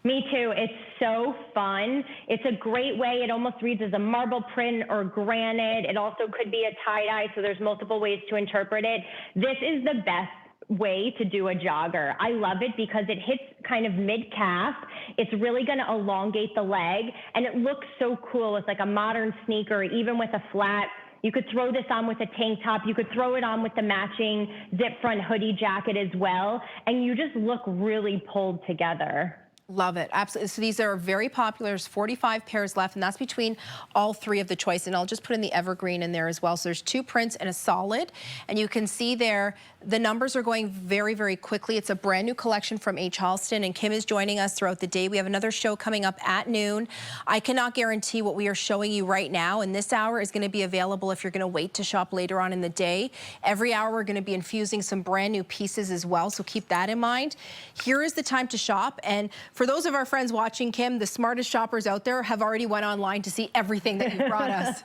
Me too. It's so fun. It's a great way. It almost reads as a marble print or granite. It also could be a tie-dye, so there's multiple ways to interpret it. This is the best way to do a jogger. I love it because it hits kind of mid-calf. It's really going to elongate the leg, and it looks so cool with like a modern sneaker, even with a flat. You could throw this on with a tank top. You could throw it on with the matching zip front hoodie jacket as well, and you just look really pulled together. Love it. Absolutely. So these are very popular. There's 45 pairs left, and that's between all three of the choice. And I'll just put in the evergreen in there as well. So there's 2 prints and a solid. And you can see there, the numbers are going very, very quickly. It's a brand new collection from H. Halston, and Kim is joining us throughout the day. We have another show coming up at noon. I cannot guarantee what we are showing you right now. And this hour is going to be available if you're going to wait to shop later on in the day. Every hour, we're going to be infusing some brand new pieces as well. So keep that in mind. Here is the time to shop. And for those of our friends watching, Kim, the smartest shoppers out there have already went online to see everything that you brought us.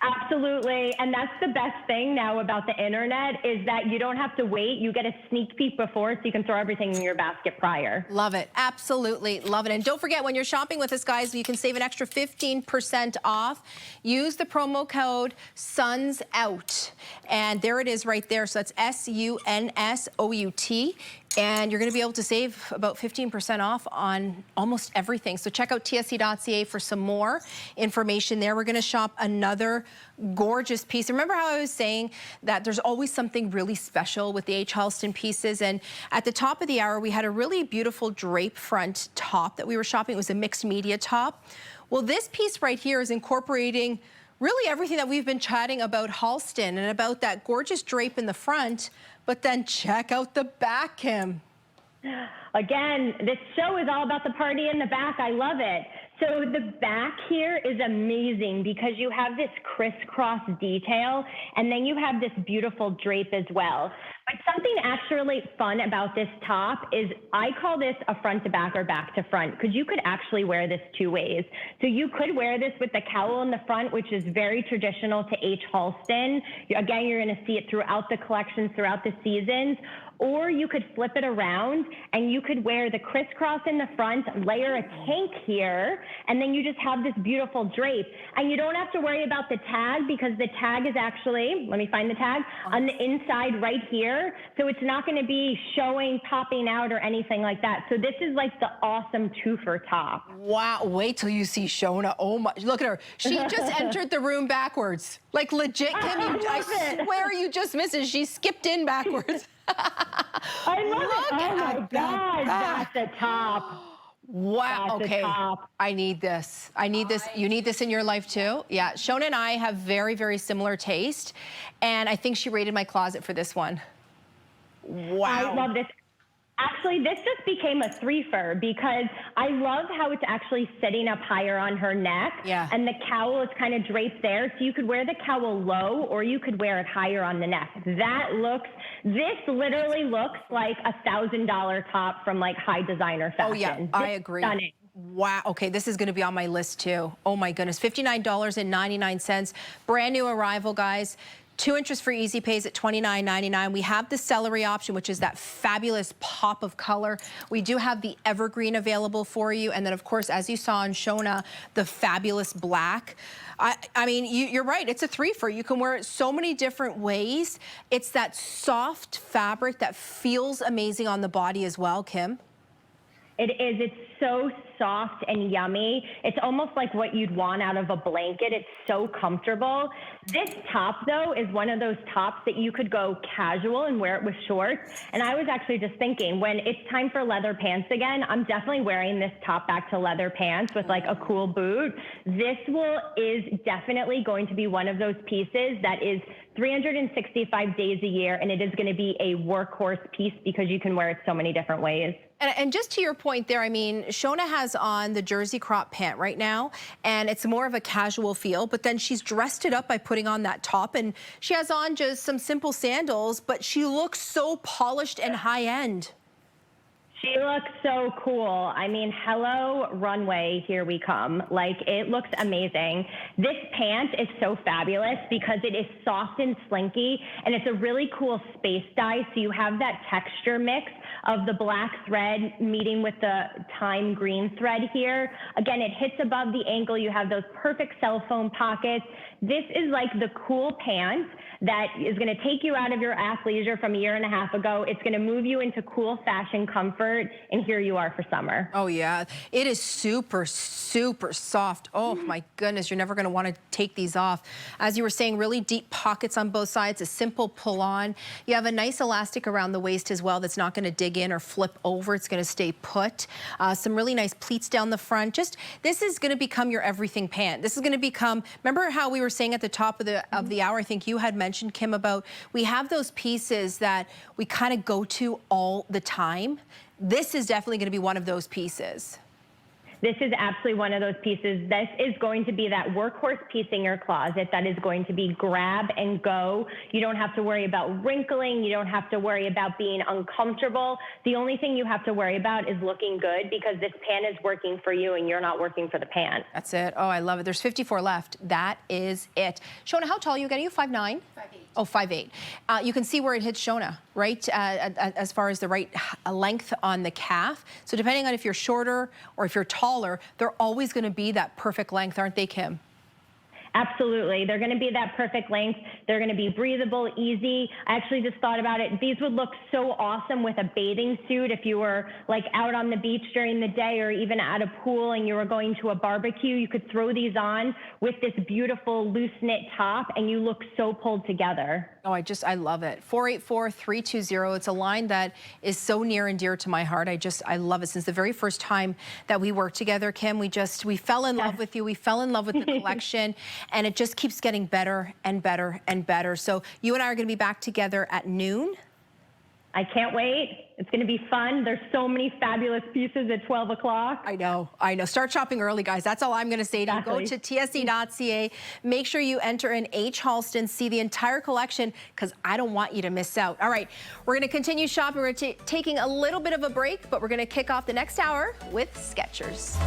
Absolutely. And that's the best thing now about the internet, is that you don't have to wait. You get a sneak peek before, so you can throw everything in your basket prior. Love it. Absolutely love it. And don't forget, when you're shopping with us, guys, you can save an extra 15% off. Use the promo code SUNSOUT. And there it is right there. So that's SUNSOUT. And you're going to be able to save about 15% off on almost everything. So check out tsc.ca for some more information there. We're going to shop another gorgeous piece. Remember how I was saying that there's always something really special with the H. Halston pieces? And at the top of the hour, we had a really beautiful drape front top that we were shopping. It was a mixed media top. Well, this piece right here is incorporating really everything that we've been chatting about Halston and about that gorgeous drape in the front. But then check out the back, Kim. Again, this show is all about the party in the back. I love it. So the back here is amazing because you have this crisscross detail, and then you have this beautiful drape as well. But something actually fun about this top is I call this a front to back or back to front, because you could actually wear this 2 ways. So you could wear this with the cowl in the front, which is very traditional to H. Halston. Again, you're going to see it throughout the collections, throughout the seasons. Or you could flip it around and you could wear the crisscross in the front, layer a tank here, and then you just have this beautiful drape. And you don't have to worry about the tag, because the tag is actually, let me find the tag, on the inside right here. So it's not going to be showing, popping out, or anything like that. So this is like the awesome twofer top. Wow, wait till you see Shona. Oh my, look at her. She just entered the room backwards. Like legit, Kim, I swear you just missed it. She skipped in backwards. I love it. Oh my God, that's a top. Wow, That's a okay. top. I need this. I need this. You need this in your life too? Yeah, Shona and I have very, very similar taste. And I think she rated my closet for this one. Wow. I love this. Actually, this just became a threefer because I love how it's actually sitting up higher on her neck. Yeah. And the cowl is kind of draped there. So you could wear the cowl low or you could wear it higher on the neck. This literally looks like $1,000 top from like high designer fashion. Oh yeah, I agree. Stunning. Wow, okay, this is gonna be on my list too. Oh my goodness, $59.99. Brand new arrival, guys. 2 interest-free easy pays at $29.99. We have the celery option, which is that fabulous pop of color. We do have the evergreen available for you. And then, of course, as you saw on Shona, the fabulous black. I mean, you're right, it's a threefer. You can wear it so many different ways. It's that soft fabric that feels amazing on the body as well, Kim. It is. It's so soft and yummy. It's almost like what you'd want out of a blanket. It's so comfortable. This top, though, is one of those tops that you could go casual and wear it with shorts. And I was actually just thinking, when it's time for leather pants again, I'm definitely wearing this top back to leather pants with like a cool boot. This is definitely going to be one of those pieces that is 365 days a year, and it is going to be a workhorse piece because you can wear it so many different ways. And just to your point there, I mean, Shona has on the jersey crop pant right now, and it's more of a casual feel, but then she's dressed it up by putting on that top, and she has on just some simple sandals, but she looks so polished and high-end. She looks so cool. I mean, hello, runway, here we come. Like, it looks amazing. This pant is so fabulous because it is soft and slinky, and it's a really cool space dye, so you have that texture mix of the black thread meeting with the thyme green thread here. Again, it hits above the ankle. You have those perfect cell phone pockets. This is like the cool pant that is going to take you out of your athleisure from a year and a half ago. It's going to move you into cool fashion comfort, and here you are for summer. Oh yeah, it is super, super soft. Oh my goodness, you're never going to want to take these off. As you were saying, really deep pockets on both sides, a simple pull on. You have a nice elastic around the waist as well that's not going to dig in or flip over. It's going to stay put. Some really nice pleats down the front. This is going to become your everything pant. This is going to become, remember how we were saying at the top of the hour, I think you had mentioned, Kim, about we have those pieces that we kind of go to all the time. This is definitely going to be one of those pieces. This is absolutely one of those pieces. This is going to be that workhorse piece in your closet that is going to be grab and go. You don't have to worry about wrinkling. You don't have to worry about being uncomfortable. The only thing you have to worry about is looking good because this pant is working for you and you're not working for the pant. That's it. Oh, I love it. There's 54 left. That is it. Shona, how tall are you again? Are you 5'9"? 5'8". Oh, 5'8". You can see where it hits Shona, right? As far as the right length on the calf. So depending on if you're shorter or if you're taller, they're always going to be that perfect length, aren't they, Kim? Absolutely. They're going to be that perfect length. They're going to be breathable, easy. I actually just thought about it. These would look so awesome with a bathing suit if you were like out on the beach during the day or even at a pool and you were going to a barbecue. You could throw these on with this beautiful loose knit top and you look so pulled together. Oh, I love it. 484-320. It's a line that is so near and dear to my heart. I love it. Since the very first time that we worked together, Kim, we fell in love with you. We fell in love with the collection, and it just keeps getting better and better and better. So you and I are going to be back together at noon. I can't wait. It's going to be fun. There's so many fabulous pieces at 12 o'clock. I know. Start shopping early, guys. That's all I'm going to say to you. Go to tsc.ca. Make sure you enter in H. Halston, see the entire collection, because I don't want you to miss out. All right, we're going to continue shopping. We're taking a little bit of a break, but we're going to kick off the next hour with Skechers.